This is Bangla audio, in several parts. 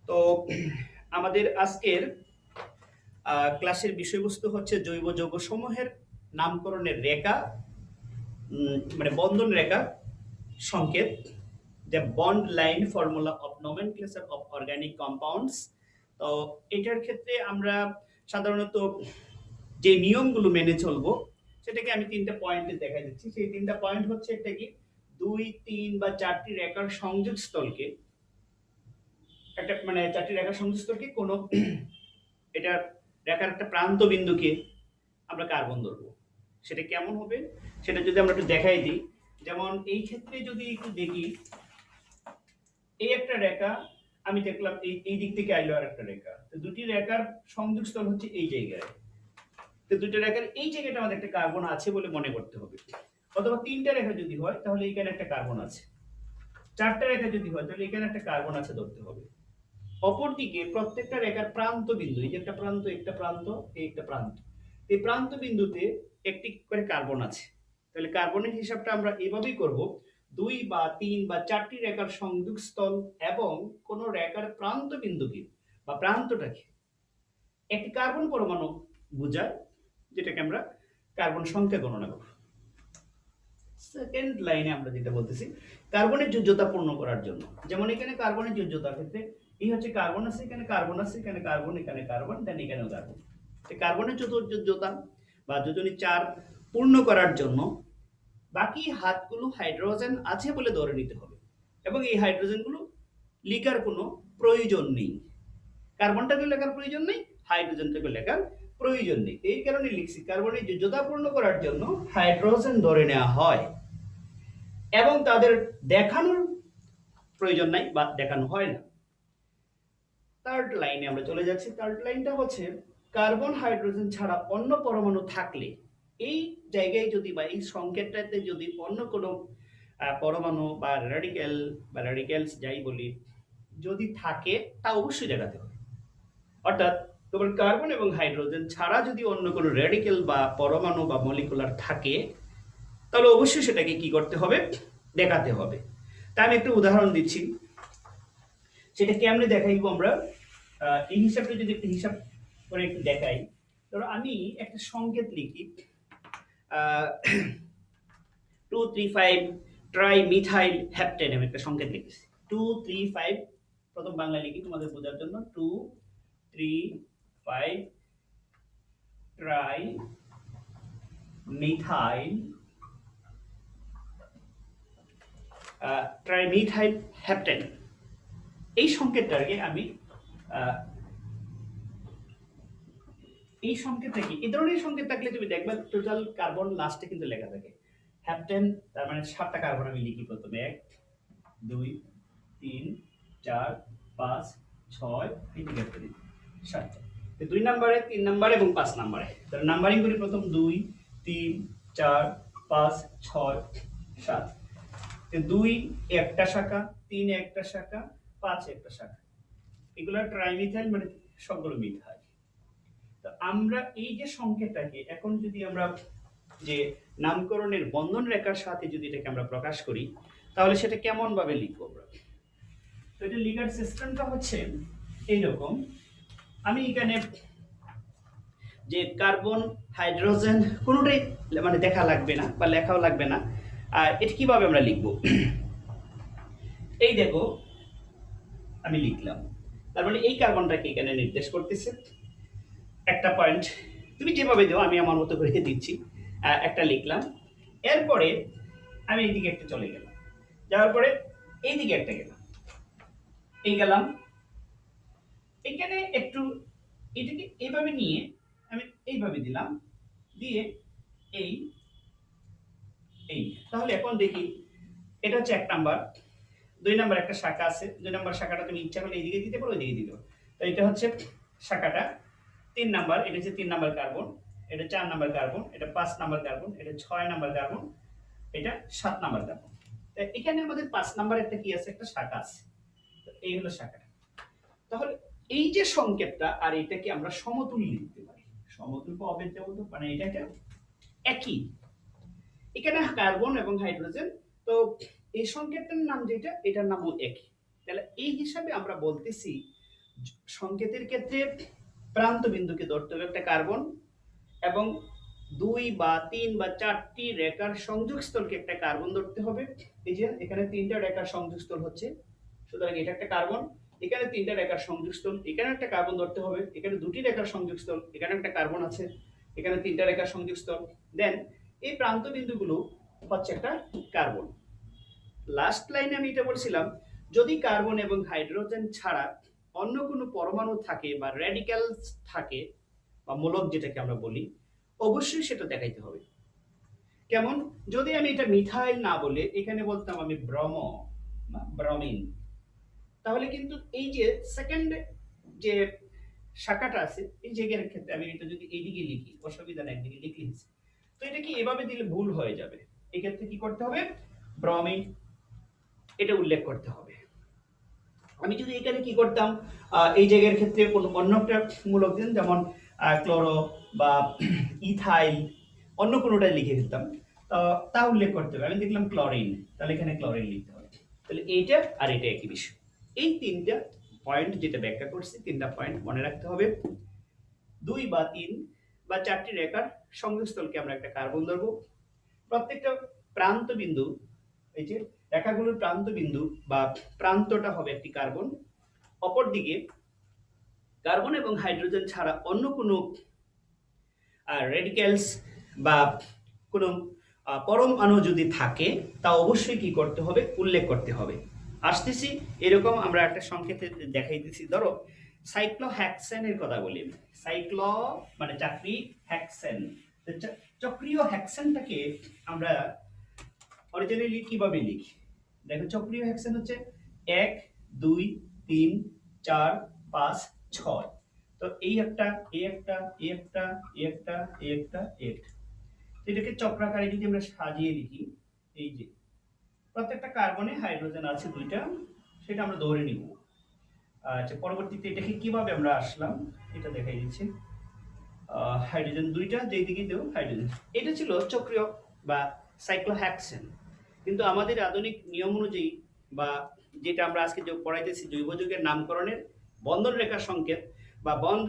তো আমাদের আজকের ক্লাসের বিষয়বস্তু হচ্ছে জৈব যৌগসমূহের নামকরণের রেখা, মানে বন্ধন রেখা সংকেত, the bond line formula of nomenclature of organic compounds. তো এটার ক্ষেত্রে আমরা সাধারণত যে নিয়মগুলো মেনে চলবো সেটাকে আমি তিনটা পয়েন্টে দেখা দিচ্ছি। সেই তিনটা পয়েন্ট হচ্ছে একটা কি, দুই, তিন বা চারটি রেখার সংযোগ স্থলকে একটা মানে চারটি রেখার সংযোগস্থলকে কোনো এটার রেখার একটা প্রান্ত বিন্দুকে আমরা কার্বন ধরবো। সেটা কেমন হবে সেটা যদি আমরা একটু দেখাই দিই। যেমন এই ক্ষেত্রে যদি একটু দেখি, এই একটা রেখা আমি দেখলাম, এই দিক থেকে আইলো আর একটা রেখা, তো দুটি রেখার সংযোগস্থল হচ্ছে এই জায়গায়। তো দুটো রেখার এই জায়গাটা আমাদের একটা কার্বন আছে বলে মনে করতে হবে। অথবা তিনটা রেখা যদি হয় তাহলে এখানে একটা কার্বন আছে, চারটা রেখা যদি হয় তাহলে এখানে একটা কার্বন আছে ধরতে হবে। অপরদিকে প্রত্যেকটা রেখার প্রান্ত বিন্দু, এই যে একটা প্রান্ত, একটা প্রান্ত, এই একটা প্রান্ত, এই প্রান্ত বিন্দুতে একটি করে কার্বন আছে। তাহলে কার্বনের হিসাবটা আমরা এভাবেই করব, দুই বা তিন বা চারটি রেখার সংযোগস্থল এবং কোন রেখার প্রান্ত বিন্দুকে বা প্রান্তটাকে একটি কার্বন পরমাণু বোঝায়, যেটাকে আমরা কার্বন সংখ্যা গণনা করব। সেকেন্ড লাইনে আমরা যেটা বলতেছি, কার্বনের যোজ্যতা পূর্ণ করার জন্য, যেমন এখানে কার্বনের যোজ্যতার ক্ষেত্রে এই হচ্ছে কার্বন আছে, এখানে কার্বন আছে, এখানে কার্বন, এখানে কার্বন, দেন এখানেও কার্বন। কার্বনের যোজ্যতা বা যোজনী 4 পূর্ণ করার জন্য বাকি হাতগুলো হাইড্রোজেন আছে বলে ধরে নিতে হবে, এবং এই হাইড্রোজেনগুলো লিখার কোনো প্রয়োজন নেই। কার্বনটাকে লেখার প্রয়োজন নেই, হাইড্রোজেনটাকে লেখার প্রয়োজন নেই। এই কারণে লিখছি কার্বনের যোজ্যতা পূর্ণ করার জন্য হাইড্রোজেন ধরে নেওয়া হয় এবং তাদের দেখানোর প্রয়োজন নাই বা দেখানো হয় না। থার্ড লাইনে আমরা চলে যাচ্ছি। থার্ড লাইনটা হচ্ছে কার্বন হাইড্রোজেন ছাড়া অন্য পরমাণু থাকলে, এই জায়গায় যদি বা এই সংকেতটাতে যদি অন্য কোনো পরমাণু বা রেডিক্যালস যাই বলি যদি থাকে, তা অবশ্যই দেখাতে হবে। অর্থাৎ কেবল কার্বন এবং হাইড্রোজেন ছাড়া যদি অন্য কোনো রেডিক্যাল বা পরমাণু বা মলিকুলার থাকে, তাহলে অবশ্যই সেটাকে কি করতে হবে, দেখাতে হবে। তা আমি একটু উদাহরণ দিচ্ছি, সেটা কেমনে দেখাইবো আমরা। এই হিসাবটা যদি একটা হিসাব করে একটু দেখাই, ধরো আমি একটা সংকেত লিখি, 235 ট্রাই মিথাইল হ্যাপটেন, আমি একটা সংকেত লিখেছি 235, প্রথম বাংলা লিখি তোমাদের বোঝার জন্য, 235 ট্রাই মিথাইল ট্রাইমিথাইল হ্যাপটেন। এই সংকেতটাকে আমি এই সংকেতটা কি, এই ধরনের সংকেত থাকলে তুমি দেখবে টোটাল কার্বন লাস্টে কিন্তু লেখা থাকে হ্যাপটেন, তার মানে 7টা কার্বন আমি লিখি প্রথমে, 1 2 3 4 5 6, এই দিকে একটা দিই 7টা। দুই নম্বরে, 3 নম্বরে এবং 5 নম্বরে, তাহলে নাম্বারিং করি, প্রথম 2 3 4 5 6 7। 2 একটা শাখা, 3 একটা শাখা, 5 একটা শাখা, এগুলো ট্রাইমিথাইল মানে সবগুলো মিথাইল। তো আমরা এই যে সংকেতটাকে এখন যদি আমরা যে নামকরণের বন্ধন রেখার সাথে যদি এটাকে আমরা প্রকাশ করি, তাহলে সেটা কেমন ভাবে লিখবো আমরা। তো এটা লিখার সিস্টেমটা হচ্ছে এইরকম। আমি এখানে যে কার্বন হাইড্রোজেন কোনোটাই মানে দেখা লাগবে না বা লেখাও লাগবে না। আর এটা কিভাবে আমরা লিখবো, এই দেখো আমি লিখলাম, তার মানে এই কার্বনটাকে এখানে নির্দেশ করতেছে একটা পয়েন্ট, তুমি যেভাবে দাও আমি আমার মতো করে দিচ্ছি। একটা লিখলাম, এরপরে আমি এইদিকে একটা চলে গেলাম, যাওয়ার পরে এইদিকে একটা গেলাম, এই গেলাম, এখানে একটু এটাকে এইভাবে নিয়ে আমি এইভাবে দিলাম, দিয়ে এই এই তাহলে এখন দেখি, এটা হচ্ছে 1 নাম্বার। 2 নাম্বার একটা শাখা আছে, 2 নাম্বার শাখাটা তুমি ইচ্ছা করলে এইদিকে দিতে পারো, ওইদিকে দিতে পারো। তো এটা হচ্ছে শাখাটা 3 নাম্বার, এটা হচ্ছে 3 নাম্বার কার্বন, এটা 4 নাম্বার কার্বন, এটা 5 নাম্বার কার্বন, এটা 6 নাম্বার কার্বন, এটা 7 নাম্বার কার্বন। তো এখানে আমাদের 5 নাম্বার একটা কি আছে, একটা শাখা আছে। তো এই হলো শাখাটা। তাহলে এই যে সংকেতটা আর এটাকে আমরা সমতুল্য লিখতে পারি, সমতুল্য অবেদ যেমন, মানে এটা একই, এখানে কার্বন এবং হাইড্রোজেন, তো এই সংকেতটার নাম যেটা, এটার নামও একই। তাহলে এই হিসাবে আমরা বলতেছি সংকেতের ক্ষেত্রে প্রান্ত বিন্দুকে ধরতে হবে একটা কার্বন, এবং 2 বা 3 বা 4টি রেখার সংযোগস্থলকে একটা কার্বন ধরতে হবে। এই যে এখানে 3টা রেখার সংযোগস্থল হচ্ছে, সুতরাং এটা একটা কার্বন। এখানে 3টা রেখার সংযোগস্থল, এখানে একটা কার্বন ধরতে হবে। এখানে 2টি রেখার সংযোগস্থল, এখানে একটা কার্বন আছে। এখানে 3টা রেখার সংযোগস্থল। দেন এই প্রান্ত বিন্দুগুলো হচ্ছে একটা কার্বন। লাস্ট লাইনে আমি এটা বলছিলাম, যদি কার্বন এবং হাইড্রোজেন ছাড়া অন্য কোনো পরমাণু থাকে বা রেডিক্যালস থাকে বা মূলক যেটাকে আমরা বলি, অবশ্যই সেটা দেখাইতে হবে। কেমন? যদি আমি এটা মিথাইল না বলে এখানে বলতাম আমি ব্রোম বা ব্রোমিন, তাহলে কিন্তু এই যে সেকেন্ড যে শাখাটা আছে এই জায়গার ক্ষেত্রে আমি এটা যদি এইদিকে লিখি, অসুবিধা নাই, একদিকে লিখে নিচ্ছি, তো এটা কি এভাবে দিলে ভুল হয়ে যাবে। এই ক্ষেত্রে কি করতে হবে? ব্রোমিন এটা উল্লেখ করতে হবে। আমি যদি এখানে কি করতাম, এই জায়গার ক্ষেত্রে অন্য একটা মূলক দিন, যেমন ক্লোরো বা ইথাইল, অন্য কোনোটাই লিখে ফেলতাম, তা উল্লেখ করতে হবে। আমি দেখলাম ক্লোরিন, তাহলে এখানে ক্লোরিন লিখতে হবে। তাহলে এইটা আর এটা একই বিষয়। এই তিনটা পয়েন্ট যেটা ব্যাখ্যা করছি, তিনটা পয়েন্ট মনে রাখতে হবে। 2 বা 3 বা 4টি রেখার সংযোগস্থলকে আমরা একটা কার্বন ধরবো। প্রত্যেকটা প্রান্ত বিন্দু, এই যে রেখাগুলোর প্রান্ত বিন্দু বা প্রান্তটা হবে একটি কার্বন। অপরদিকে কার্বন এবং হাইড্রোজেন ছাড়া অন্য কোনো রেডিক্যালস বা কোনো পরমাণু যদি থাকে, তা অবশ্যই কি করতে হবে? উল্লেখ করতে হবে। আসতেছি, এরকম আমরা একটা সংকেতে দেখাই দিচ্ছি। ধরো সাইক্লোহেক্সেনের কথা বলি। সাইক্লো মানে চাকরি, হেক্সেন, চক্রীয় হেক্সেনটাকে আমরা অরিজিনালি কিভাবে লিখি? দেখো, চক্রীয় হেক্সেন হচ্ছে 1 2 3 4 5 6। তো এই একটা, এই একটা, এই একটা, এই একটা, এই একটা, এই একটা, এটাকে চক্রাকারে যদি আমরা সাজিয়ে লিখি, এই যে প্রত্যেকটা কার্বনে হাইড্রোজেন আছে 2টা, সেটা আমরা ধরে নিব। আচ্ছা, পরবর্তীতে এটাকে কিভাবে আমরা আসলাম এটা দেখাই দিচ্ছি। হাইড্রোজেন 2টা, যেই দিকে দেব হাইড্রোজেন। এটা ছিল চক্রীয় বা সাইক্লোহেক্সেন। কিন্তু আমাদের আধুনিক নিয়ম অনুযায়ী বা যেটা আমরা আজকে যে পড়াইতেছি জৈব যৌগের নামকরণের বন্ধন রেখার সংকেত বা bond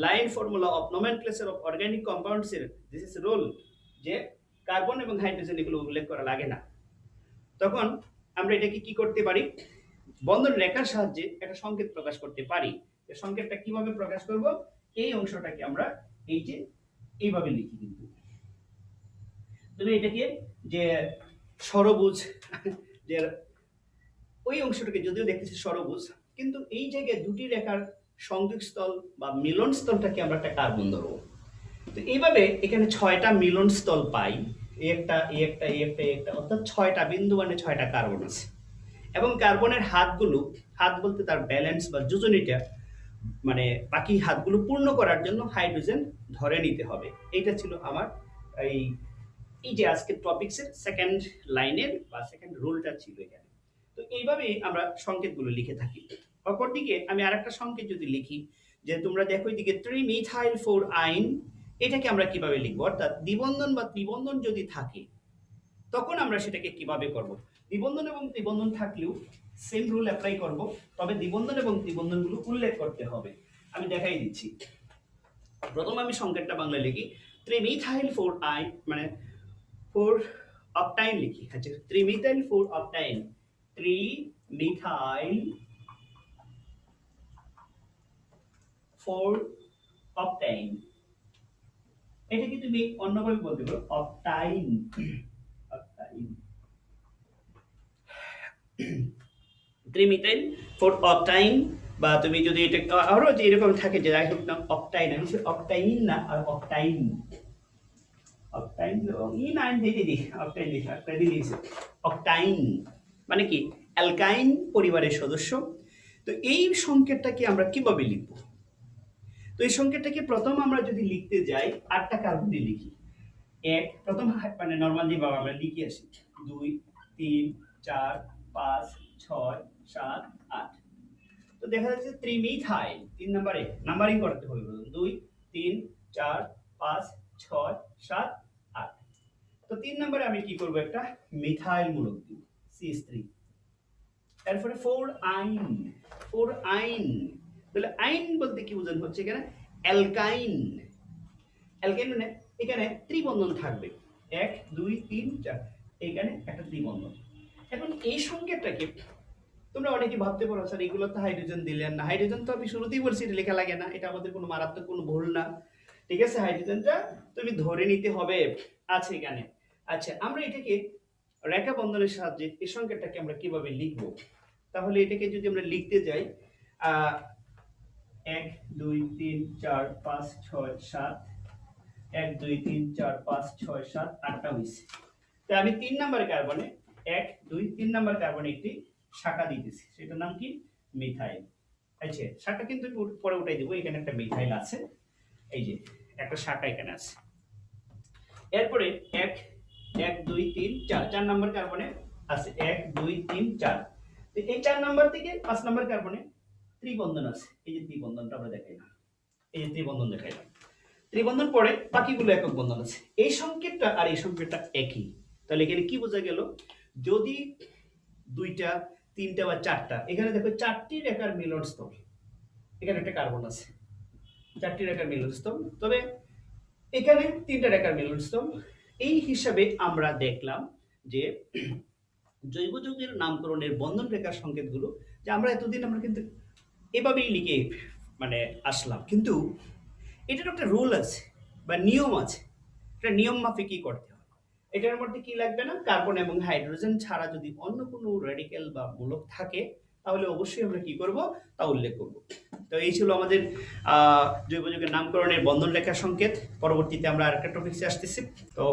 line formula of nomenclature of organic compounds এর দিস ইজ রোল, যে কার্বন এবং হাইড্রোজেন এগুলো উল্লেখ করা লাগে না। তখন আমরা এটাকে কি করতে পারি? বন্ধন রেখার সাহায্যে একটা সংকেত প্রকাশ করতে পারি। এই সংকেতটা কিভাবে প্রকাশ করব? এই অংশটাকে আমরা এই যে এইভাবে লিখি। কিন্তু তুমি এটাকে যে ষড়ভুজ, যে ওই অংশটাকে যদিও দেখতেছি ষড়ভুজ, কিন্তু এই জায়গায় 2টি রেখার সংযোগস্থল বা মিলনস্থলটাকে আমরা একটা কার্বন ধরবো। তো এইভাবে এখানে 6টা মিলনস্থল পাই, এই একটা, এই একটা, এই একটা, এই একটা, অর্থাৎ 6টা বিন্দু মানে 6টা কার্বন আছে। এবং কার্বনের হাতগুলো, হাত বলতে তার ব্যালেন্স বা যোজনীটা, মানে বাকি হাতগুলো পূর্ণ করার জন্য হাইড্রোজেন ধরে নিতে হবে। এইটা ছিল আমার এই এই যে আজকের টপিক্সের সেকেন্ড লাইনের বা সেকেন্ড রুলটা ছিল এখানে। তো এইভাবেই আমরা সংকেতগুলো লিখে থাকি। অপরদিকে আমি আরেকটা সংকেত যদি লিখি, যে তোমরা দেখো এদিকে 3-মিথাইল 4-আইন, এটাকে আমরা কিভাবে লিখবো? অর্থাৎ দ্বিবন্ধন বা ত্রিবন্ধন যদি থাকে, তখন আমরা সেটাকে কিভাবে করব? দ্বিবন্ধন এবং ত্রিবন্ধন থাকলেও সেম রুল অ্যাপ্লাই করব, তবে দ্বিবন্ধন এবং ত্রিবন্ধনগুলো উল্লেখ করতে হবে। আমি দেখাই দিচ্ছি। প্রথম আমি সংকেতটা বাংলা লিখি, 3-মিথাইল 4-আইন মানে 4-অক্টাইন লিখি। আচ্ছা, 3-মিথাইল 4-অক্টাইন, 3-মিথাইল 4-অক্টাইন। এটাকে তুমি অন্যভাবে বলতে পারো অক্টাইন। অক্টাইন 3-মিথাইল 4-অক্টাইন, বা তুমি যদি এটা আরো যে এরকম থাকে যে যাই হোক না, অক্টাইন, আমি অক্টাইন না, আর অক্টাইন। অক্টাইন ই নাইন দিতে দি অক্টাইন লিখা, অক্টাইন লিখছে। অক্টাইন মানে কি? অ্যালকাইন পরিবারের সদস্য। তো এই সংকেতটাকে আমরা কিভাবে লিখব? তো এই সংকেতটাকে প্রথম আমরা যদি লিখতে যাই 8টা কার্বনে লিখি। এক, প্রথম মানে নরমাল যেভাবে আমরা লিখে আসি, 2 3 4 5 6 7 8। তো দেখা যাচ্ছে 3-মিথাইল 3 নম্বরে নাম্বারিং করতে হবে। 2 3 4 5 6 7 8। তো 3 নম্বরে আমি কি করব? একটা মিথাইল মূলক দিব, CH3। এরপরে 4-আইন, 4-আইন তাহলে আইন বলতে কি বোঝানো হচ্ছে এখানে? অ্যালকাইন। অ্যালকাইন মানে এখানে ত্রিবন্ধন থাকবে, 1 2 3 4, এখানে একটা ত্রিবন্ধন। এখন এই সংকেতটাকে তোমরা অনেকে ভাবতে পারো স্যার এগুলো তো হাইড্রোজেন দিলেন না, হাইড্রোজেন তো আমি শুরুতেই বলছি এটা লেখা লাগে না, এটা আমাদের কোনো মারাত্মক কোনো ভুল না, ঠিক আছে? হাইড্রোজেনটা তুমি ধরে নিতে হবে আছে এখানে। আচ্ছা, আমরা এটাকে রেখা বন্ধনের সাহায্যে এই সংকেতটাকে আমরা কিভাবে লিখব? তাহলে এটাকে যদি আমরা লিখতে যাই, 1 2 3 4 5 6 7, 1 2 3 4 5 6 7 8টা হয়েছে। তো আমি 3 নাম্বার কার্বনে 1 2 3 নাম্বার কার্বনে একটি শাখা দিতেছি, সেটার নাম কি? মিথাইল। আচ্ছা, শাখা কিন্তু পরে উঠাই দেবো, এখানে একটা মিথাইল আছে, এই যে একটা শাখা এখানে আছে। এরপরে 1 1 2 3 4, 4 নাম্বার কার্বনে আছে 1 2 3 4। তো এই 4 নাম্বার থেকে 5 নাম্বার কার্বনে ত্রিবন্ধন আছে, এই যে ত্রিবন্ধনটা আমরা দেখাইলাম, এই যে ত্রিবন্ধন দেখাইলাম। ত্রিবন্ধন পরে বাকিগুলো একক বন্ধন আছে। এই সংকেতটা আর এই সংকেতটা একই। তাহলে এখানে কি বোঝা গেল? যদি দুইটা, তিনটা বা চারটা, এখানে দেখো 4টি রেখার মিলন স্থল, এখানে একটা কার্বন আছে, 4টি রেখার মিলন স্থল, তবে এখানে 3টা রেখার মিলন স্থল। এই হিসাবে আমরা দেখলাম যে জৈব যৌগের নামকরণের বন্ধন রেখার সংকেতগুলো, যে আমরা এতদিন আমরা কিন্তু এভাবেই লিখে মানে আসলাম, কিন্তু এটার একটা রুল আছে বা নিয়ম আছে, এটা নিয়ম মাফিকই করতে হয়। এটার মধ্যে কি লাগবে না, কার্বন এবং হাইড্রোজেন ছাড়া যদি অন্য কোনো রেডিক্যাল বা মূলক থাকে তাহলে অবশ্যই আমরা কি করব তা উল্লেখ করব। তো এই ছিল আমাদের জৈব যৌগের নামকরণের বন্ধন রেখার সংকেত। পরবর্তীতে আমরা আরেকটা টপিকসে আসতেছি। তো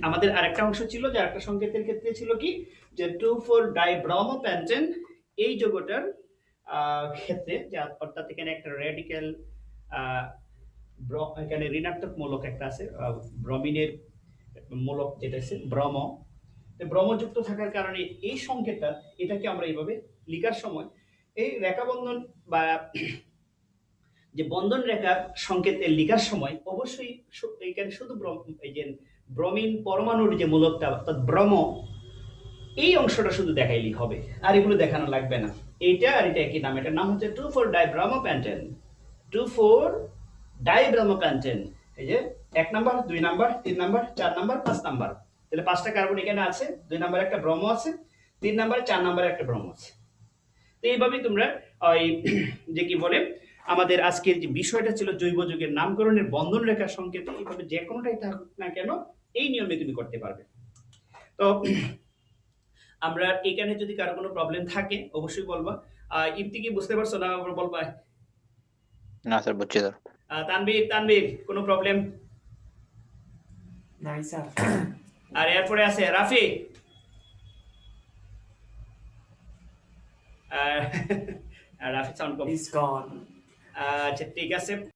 আমাদের আরেকটা অংশ ছিল যে আরেকটা সংকেতের ক্ষেত্রে ছিল কি, যে 2,4-ডাইব্রোমোপেন্টেন, এই যৌগটার ক্ষেত্রে, যে অর্থাৎ এখানে একটা রেডিক্যাল, এখানে ঋণাত্মক মূলক একটা আছে, ব্রমিনের মূলক যেটা আছে ব্রম, ব্রমযুক্ত থাকার কারণে এই সংকেতটা, এটাকে আমরা এইভাবে লিখার সময় এই রেখা বন্ধন বা যে বন্ধন রেখার সংকেতের লিখার সময় অবশ্যই এখানে শুধু এই যে ব্রমিন পরমাণুর যে মূলকটা অর্থাৎ ব্রম, এই অংশটা শুধু দেখাইলেই হবে, আর এগুলো দেখানো লাগবে না। এইটা আর এটা একই নাম, এটার নাম হচ্ছে 2,4-ডাইব্রোমোপেন্টেন। 2,4-ডাইব্রোমোপেন্টেন, এই যে 1 number 2 number 3 number 4 number 5 number, তাহলে 5টা কার্বন এখানে আছে, 2 নাম্বার একটা ব্রোম আছে, 3 নাম্বার 4 নাম্বার একটা ব্রোম আছে। তো এইভাবেই তোমরা ওই যে কি বলে আমাদের আজকের যে বিষয়টা ছিল জৈব যৌগের নামকরণের বন্ধন রেখার সংকেত, এইভাবে যে কোনোটাই থাকুক না কেন এই নিয়মে তুমি করতে পারবে। তো আমরা এখানে যদি কারো কোনো প্রবলেম থাকে অবশ্যই বলবা। ইফতি কি বুঝতে পারছো না বলবা? না স্যার, বুঝছি স্যার। তানভীর, তানভীর কোনো প্রবলেম? নাই স্যার। আর এরপরে আছে Rafi. Rafi sound com. Is গন। আচ্ছা ঠিক আছে।